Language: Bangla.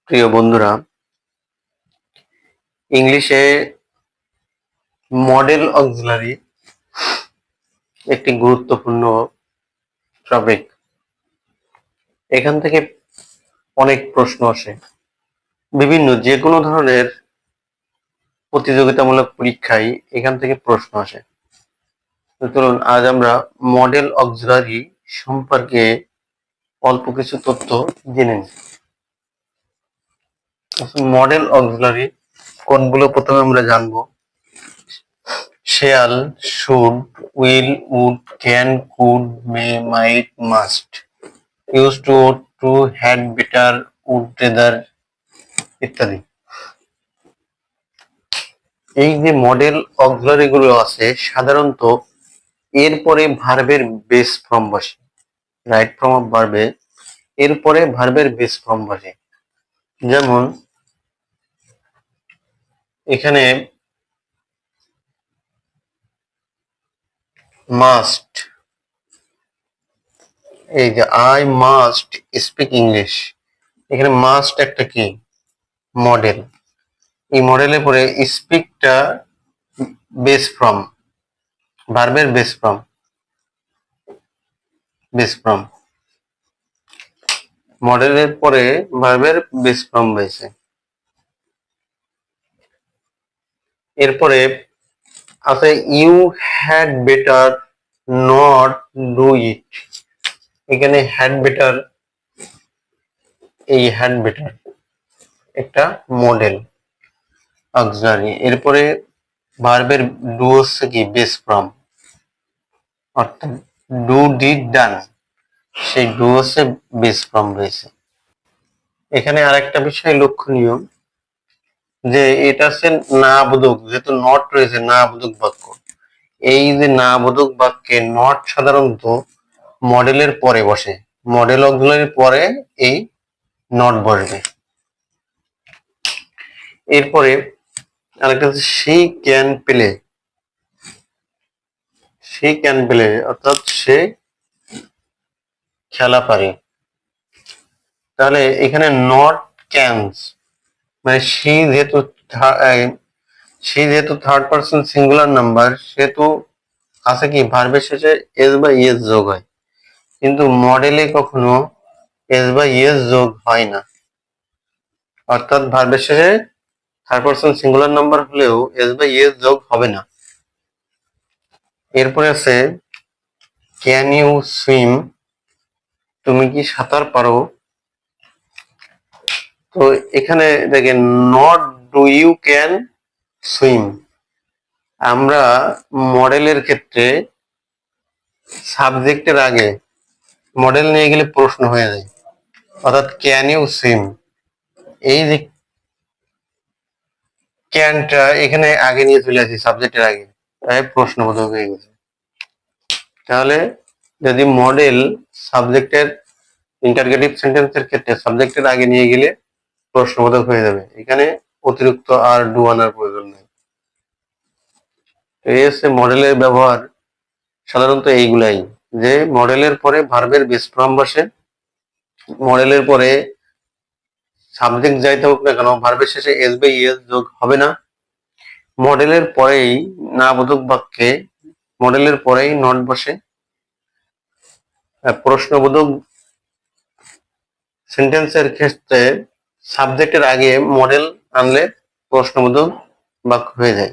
প্রিয় বন্ধুরা, ইংলিশে মডেল অক্সিলারি একটি গুরুত্বপূর্ণ টপিক। এখান থেকে অনেক প্রশ্ন আসে। বিভিন্ন যে কোনো ধরনের প্রতিযোগিতামূলক পরীক্ষায় এখান থেকে প্রশ্ন আসে। চলুন আজ আমরা মডেল অক্সিলারি সম্পর্কে অল্প কিছু তথ্য জেনে নিই। মডেল অক্সিলারি কোনগুলো প্রথমে আমরা জানবো। shall, should, will, would, can, could, may, might, must. Used to, ought to, had better, would rather ইত্যাদি। এই যে মডেল অক্সিলারি গুলো আছে সাধারণত এরপরে ভার্বের বেস ফর্ম বসে, রাইট ফর্ম অফ ভার্বে এরপরে ভার্বের বেস ফর্ম বসে। যেমন এখানে মাস্ট, এই যে আই মাস্ট স্পিক ইংলিশ, এখানে মাস্ট একটা কি মডেল। এই মডেলের পরে স্পিকটা বেস ফর্ম, ভার্বের বেস ফর্ম মডেলের পরে ভার্বের বেস ফর্ম হয়েছে। এরপরে আছে you had better not do it, এখানে হ্যাড বেটার, এই হ্যাড বেটার একটা মডেল অক্সিলারি। এরপরে ভার্বের ডু হচ্ছে কি বেস ফর্ম, অর্থাৎ ডু ডিড ডান, সেই ডু হচ্ছে বেস ফর্ম রয়েছে। এখানে আরেকটা বিষয় লক্ষণীয় যে এটা হচ্ছে না বোধক, যেহেতু নট রয়েছে না বোধক বাক্য। এই যে না বোধক বাক্যে নট সাধারণত মডেলের পরে বসে, মডেল অক্সিলারির পরে এই নট বসবে। এরপরে আরেকটা হচ্ছে she can play, she can play অর্থাৎ সে খেলা পারে। তাহলে এখানে নট ক্যানস মানে সে যেহেতু থার্ড পার্সন সিঙ্গুলার নাম্বার, সেহেতু আছে কি ভার্বের শেষে এস বা ইএস যোগ হয়, কিন্তু মডেলে কখনো এস বা ইএস যোগ হয় না। অর্থাৎ ভার্বের শেষে থার্ড পার্সন সিঙ্গুলার নাম্বার হলেও এস বা ইএস যোগ হবে না। এরপরে আছে ক্যান ইউ সুইম, তুমি কি সাঁতার পারো। তো এখানে দেখেন not do you can swim, আমরা মডেলের ক্ষেত্রে সাবজেক্টের আগে মডেল নিয়ে গেলে প্রশ্ন হয়ে যায়, অর্থাৎ ক্যান ইউ সুইম, এই যে ক্যানটা এখানে আগে নিয়ে চলে আসি সাবজেক্টের আগে, তাই প্রশ্নবোধক হয়ে গেছে। তাহলে যদি মডেল সাবজেক্টের ইন্টারগেটিভ সেন্টেন্সের ক্ষেত্রে সাবজেক্টের আগে নিয়ে গেলে প্রশ্নবোধক হয়ে যাবে, এখানে অতিরিক্ত আর ডু আনার প্রয়োজন নেই। এই হচ্ছে মডেলের ব্যবহার, সাধারণত এইগুলাই যে মডেলের পরে ভার্বের বেস ফর্ম বসে, মডেলের পরে সাবজেক্ট যাইতে হোক না কেন ভার্বের শেষে এস বা ইএস যোগ হবে না। মডেলের পরেই না বোধক বাক্যে মডেলের পরেই নট বসে। প্রশ্নবোধক সেন্টেন্সের ক্ষেত্রে সাবজেক্টের আগে মডেল আনলে প্রশ্নবোধক বাক্য হয়ে যায়।